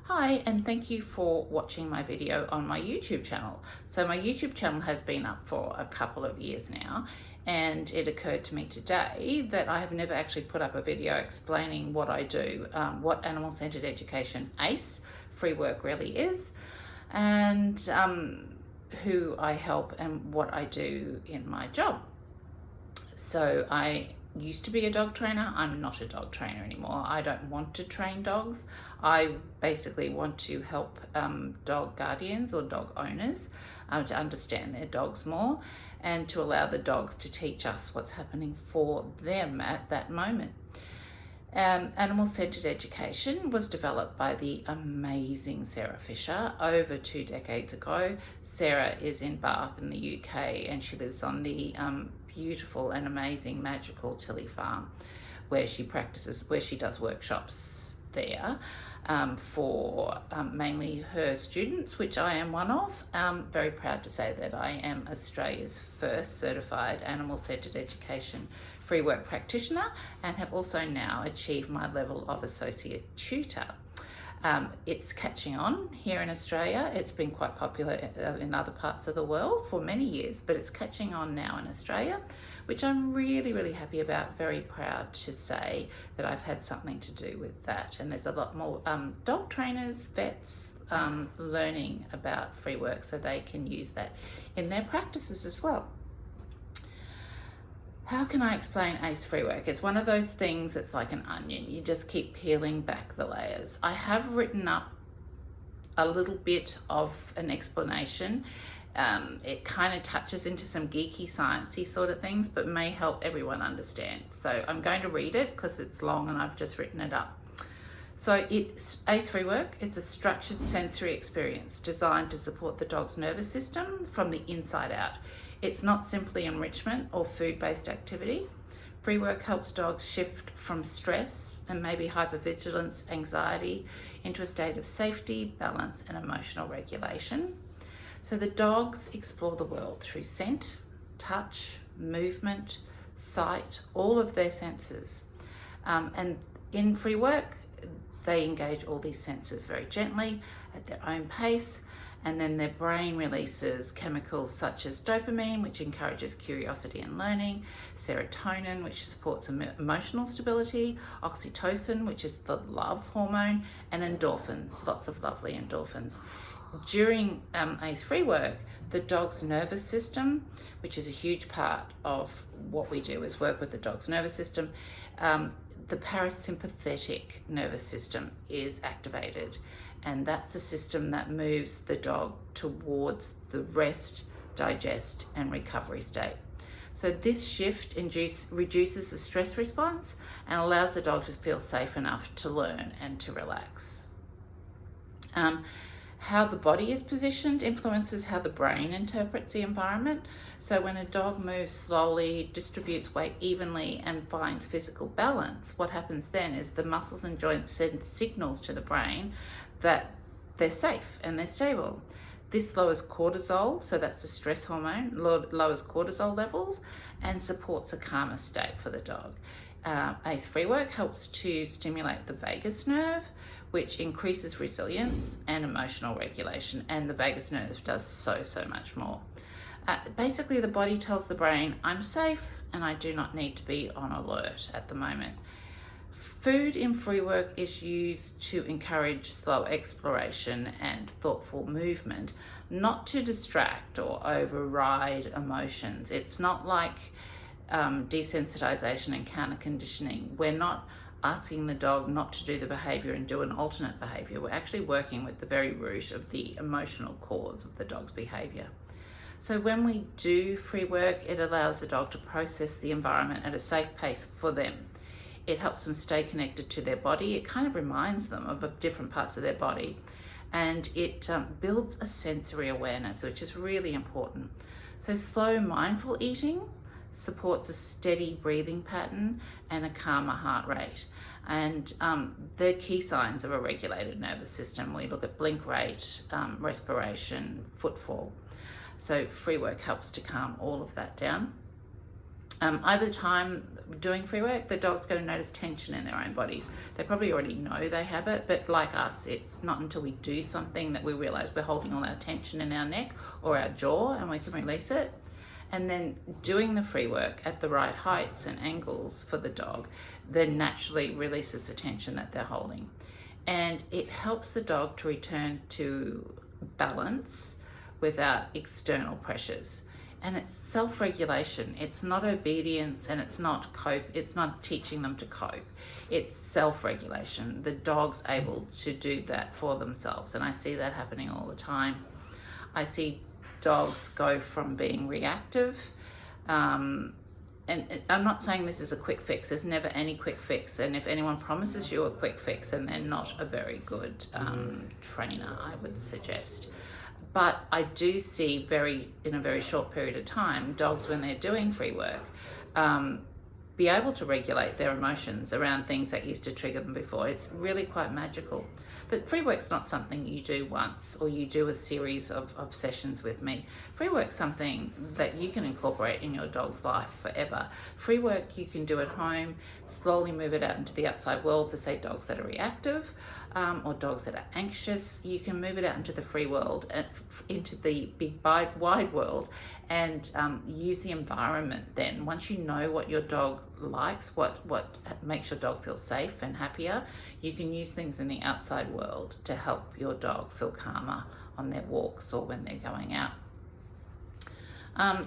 Hi, and thank you for watching my video on my YouTube channel. So my YouTube channel has been up for a couple of years now, and it occurred to me today that I have never actually put up a video explaining what I do, what animal-centered education ACE, free work really is, and who I help and what I do in my job. So I used to be a dog trainer. I'm not a dog trainer anymore. I don't want to train dogs. I basically want to help dog guardians or dog owners to understand their dogs more and to allow the dogs to teach us what's happening for them at that moment. Animal-centered education was developed by the amazing Sarah Fisher over 2 decades ago. Sarah is in Bath in the UK, and she lives on the beautiful and amazing magical Tilly Farm, where she does workshops there for mainly her students, which I am one of. Very proud to say that I am Australia's first certified animal-centered education free work practitioner, and have also now achieved my level of associate tutor. It's catching on here in Australia. It's been quite popular in other parts of the world for many years, but it's catching on now in Australia, which I'm really, really happy about. Very proud to say that I've had something to do with that. And there's a lot more dog trainers, vets, learning about free work so they can use that in their practices as well. How can I explain ACE free work? It's one of those things that's like an onion. You just keep peeling back the layers. I have written up a little bit of an explanation. It kind of touches into some geeky, sciencey sort of things, but may help everyone understand. So I'm going to read it because it's long and I've just written it up. So ACE free work is a structured sensory experience designed to support the dog's nervous system from the inside out. It's not simply enrichment or food-based activity. Free work helps dogs shift from stress and maybe hypervigilance, anxiety, into a state of safety, balance, and emotional regulation. So the dogs explore the world through scent, touch, movement, sight, all of their senses. And in free work, they engage all these senses very gently at their own pace, and then their brain releases chemicals such as dopamine, which encourages curiosity and learning, serotonin, which supports emotional stability, oxytocin, which is the love hormone, and endorphins, lots of lovely endorphins. During ACE free work, the dog's nervous system, which is a huge part of what we do is work with the dog's nervous system, the parasympathetic nervous system is activated, and that's the system that moves the dog towards the rest, digest, and recovery state. So this shift reduces the stress response and allows the dog to feel safe enough to learn and to relax. How the body is positioned influences how the brain interprets the environment. So when a dog moves slowly, distributes weight evenly, and finds physical balance, what happens then is the muscles and joints send signals to the brain that they're safe and they're stable. This lowers cortisol, so that's the stress hormone, lowers cortisol levels and supports a calmer state for the dog. ACE free work helps to stimulate the vagus nerve, which increases resilience and emotional regulation, and the vagus nerve does so much more. Basically, the body tells the brain, I'm safe and I do not need to be on alert at the moment. Food in free work is used to encourage slow exploration and thoughtful movement, not to distract or override emotions. It's not like desensitization and counter conditioning. We're not asking the dog not to do the behavior and do an alternate behavior. We're actually working with the very root of the emotional cause of the dog's behavior. So when we do free work, it allows the dog to process the environment at a safe pace for them. It helps them stay connected to their body. It kind of reminds them of different parts of their body, and it builds a sensory awareness, which is really important. So slow, mindful eating supports a steady breathing pattern and a calmer heart rate. And the key signs of a regulated nervous system, we look at blink rate, respiration, footfall. So free work helps to calm all of that down. Over time doing free work, the dog's going to notice tension in their own bodies. They probably already know they have it, but like us, it's not until we do something that we realize we're holding all our tension in our neck or our jaw, and we can release it. And then doing the free work at the right heights and angles for the dog then naturally releases the tension that they're holding. And it helps the dog to return to balance without external pressures. And it's self-regulation. It's not obedience, and it's not teaching them to cope. It's self-regulation. The dog's able to do that for themselves, and I see that happening all the time. I see dogs go from being reactive, and I'm not saying this is a quick fix. There's never any quick fix, and if anyone promises you a quick fix, then they're not a very good trainer, I would suggest. But I do see in a very short period of time, dogs, when they're doing free work, be able to regulate their emotions around things that used to trigger them before. It's really quite magical. But free work's not something you do once or you do a series of sessions with me. Free work's something that you can incorporate in your dog's life forever. Free work you can do at home, slowly move it out into the outside world for, say, dogs that are reactive or dogs that are anxious. You can move it out into the free world, into the big wide world, and use the environment then. Once you know what your dog likes, what makes your dog feel safe and happier, you can use things in the outside world to help your dog feel calmer on their walks or when they're going out.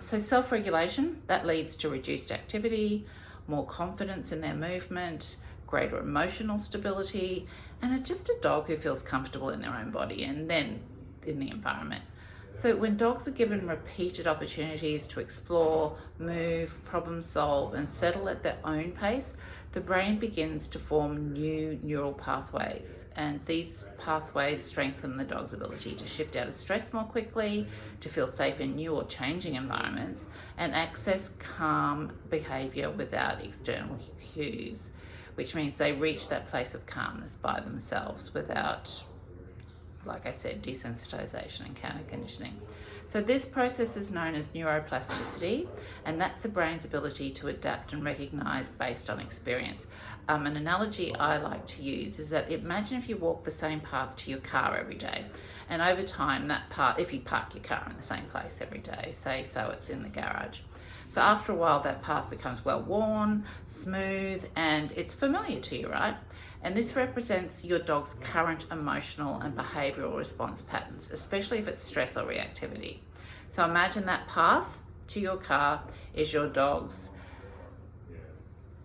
So self-regulation, that leads to reduced activity, more confidence in their movement, greater emotional stability, and it's just a dog who feels comfortable in their own body and then in the environment. So when dogs are given repeated opportunities to explore, move, problem solve, and settle at their own pace, the brain begins to form new neural pathways. And these pathways strengthen the dog's ability to shift out of stress more quickly, to feel safe in new or changing environments, and access calm behavior without external cues, which means they reach that place of calmness by themselves without, like I said, desensitization and counter conditioning. So this process is known as neuroplasticity, and that's the brain's ability to adapt and recognize based on experience. An analogy I like to use is that imagine if you walk the same path to your car every day, and over time that path, if you park your car in the same place every day, say so it's in the garage. So after a while that path becomes well worn, smooth, and it's familiar to you, right? And this represents your dog's current emotional and behavioral response patterns, especially if it's stress or reactivity. So imagine that path to your car is your dog's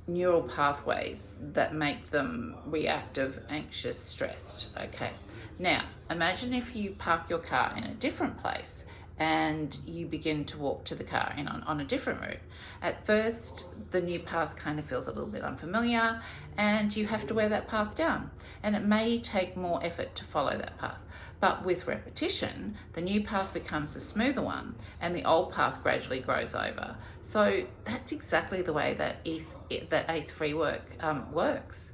neural pathways that make them reactive, anxious, stressed. Okay. Now, imagine if you park your car in a different place and you begin to walk to the car on a different route. At first, the new path kind of feels a little bit unfamiliar, and you have to wear that path down. And it may take more effort to follow that path. But with repetition, the new path becomes the smoother one, and the old path gradually grows over. So that's exactly the way that ACE Free Work works.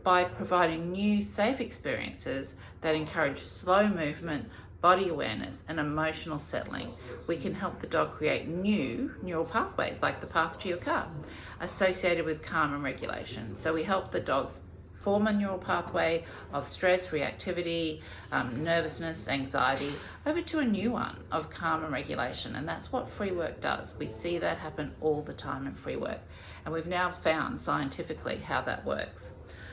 By providing new, safe experiences that encourage slow movement, body awareness, and emotional settling, we can help the dog create new neural pathways, like the path to your car, associated with calm and regulation. So we help the dogs form a neural pathway of stress, reactivity, nervousness, anxiety, over to a new one of calm and regulation. And that's what free work does. We see that happen all the time in free work. And we've now found scientifically how that works.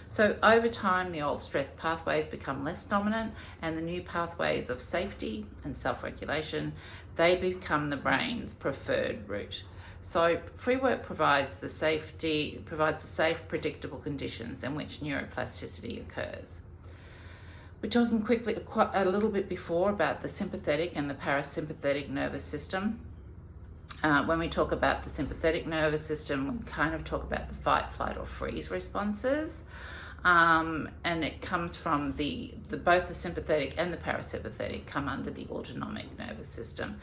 So over time, the old stress pathways become less dominant, and the new pathways of safety and self-regulation, they become the brain's preferred route. So free work provides the safe, predictable conditions in which neuroplasticity occurs. We're talking quickly, quite a little bit before, about the sympathetic and the parasympathetic nervous system. When we talk about the sympathetic nervous system, we kind of talk about the fight, flight, or freeze responses. And it comes from both the sympathetic and the parasympathetic come under the autonomic nervous system.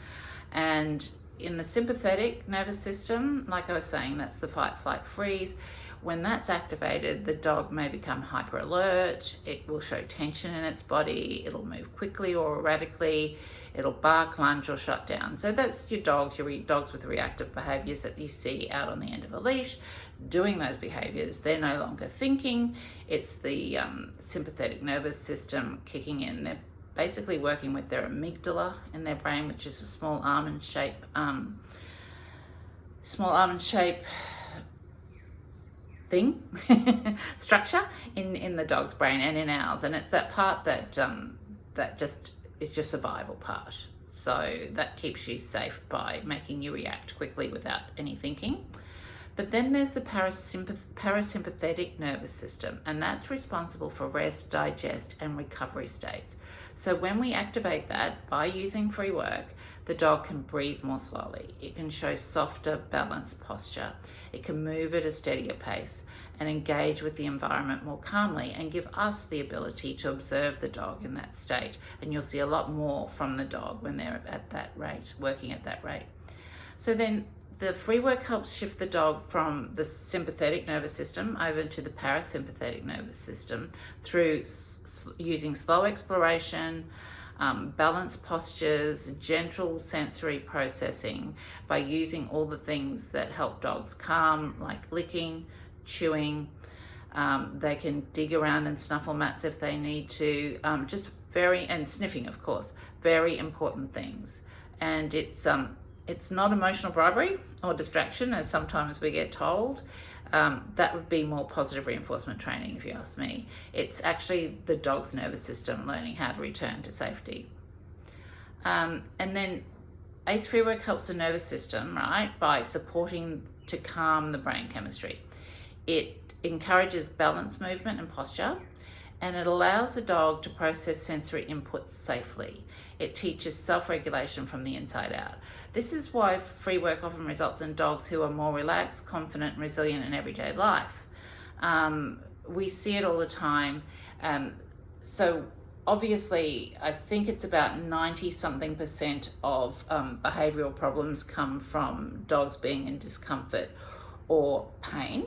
And in the sympathetic nervous system, like I was saying, that's the fight, flight, freeze. when that's activated, the dog may become hyper alert, it will show tension in its body, it'll move quickly or erratically, it'll bark, lunge, or shut down. So that's your dogs with reactive behaviors that you see out on the end of a leash doing those behaviors. They're no longer thinking, it's the sympathetic nervous system kicking in. They're basically working with their amygdala in their brain, which is a small almond shape thing structure in the dog's brain and in ours, and it's that part that just is your survival part. So that keeps you safe by making you react quickly without any thinking. But then there's the parasympathetic nervous system, and that's responsible for rest, digest, and recovery states. So when we activate that by using free work, the dog can breathe more slowly. It can show softer, balanced posture. It can move at a steadier pace and engage with the environment more calmly and give us the ability to observe the dog in that state. And you'll see a lot more from the dog when they're at that rate, working at that rate. So then the free work helps shift the dog from the sympathetic nervous system over to the parasympathetic nervous system through using slow exploration, balanced postures, gentle sensory processing, by using all the things that help dogs calm, like licking, chewing. They can dig around and snuffle mats if they need to, and sniffing, of course, very important things. And it's not emotional bribery or distraction, as sometimes we get told. That would be more positive reinforcement training, if you ask me. It's actually the dog's nervous system learning how to return to safety. And then ACE free work helps the nervous system, right, by supporting to calm the brain chemistry. It encourages balanced movement and posture, and it allows the dog to process sensory inputs safely. It teaches self-regulation from the inside out. This is why free work often results in dogs who are more relaxed, confident, and resilient in everyday life. We see it all the time. So obviously, I think it's about 90-something% of behavioral problems come from dogs being in discomfort or pain.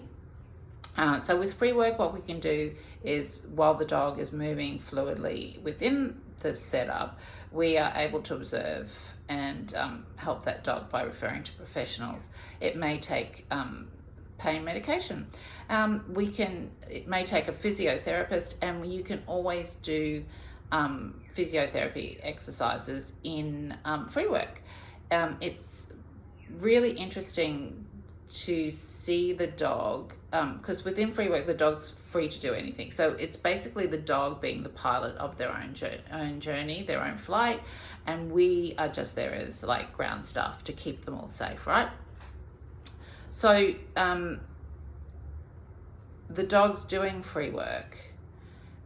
So with free work, what we can do is, while the dog is moving fluidly within the setup, we are able to observe and help that dog by referring to professionals. It may take pain medication. It may take a physiotherapist, and you can always do physiotherapy exercises in free work. It's really interesting to see the dog, because within free work, the dog's free to do anything. So it's basically the dog being the pilot of their own journey, their own flight, and we are just there as like ground staff to keep them all safe, right? So the dog's doing free work,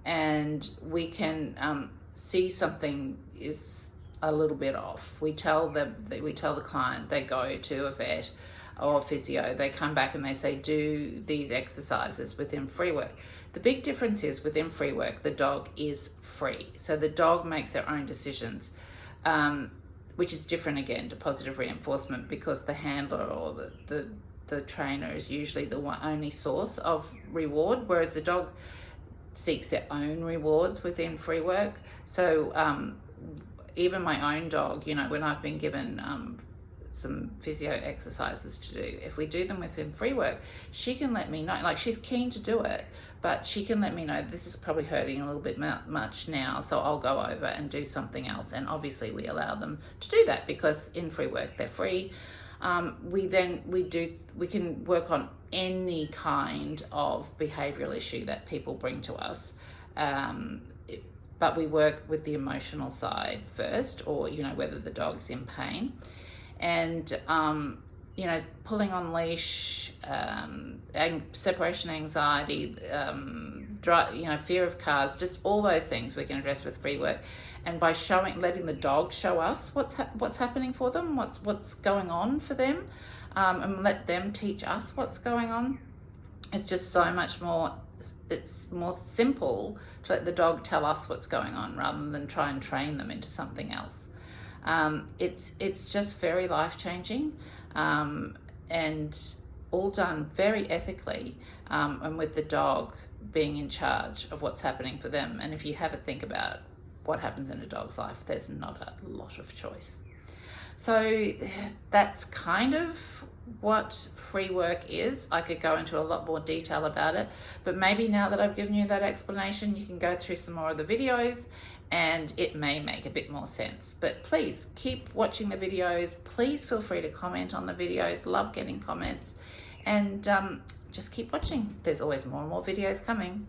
and we can see something is a little bit off. We tell the client, they go to a vet or physio, they come back and they say, do these exercises within free work. The big difference is, within free work, the dog is free. So the dog makes their own decisions, which is different again to positive reinforcement, because the handler or the trainer is usually the only source of reward, whereas the dog seeks their own rewards within free work. So even my own dog, when I've been given some physio exercises to do, if we do them within free work, she can let me know, like, she's keen to do it, but she can let me know, this is probably hurting a little bit much now, so I'll go over and do something else. And obviously we allow them to do that, because in free work they're free. We can work on any kind of behavioral issue that people bring to us, but we work with the emotional side first, or whether the dog's in pain. And pulling on leash, separation anxiety, fear of cars, just all those things we can address with free work. And by letting the dog show us what's happening for them, what's going on for them, and let them teach us what's going on. It's just so much more. It's more simple to let the dog tell us what's going on, rather than try and train them into something else. It's just very life-changing, and all done very ethically, and with the dog being in charge of what's happening for them. And if you have a think about what happens in a dog's life, there's not a lot of choice. So that's kind of what free work is. I could go into a lot more detail about it, but maybe now that I've given you that explanation, you can go through some more of the videos and it may make a bit more sense. But please keep watching the videos. Please feel free to comment on the videos. Love getting comments, and just keep watching. There's always more and more videos coming.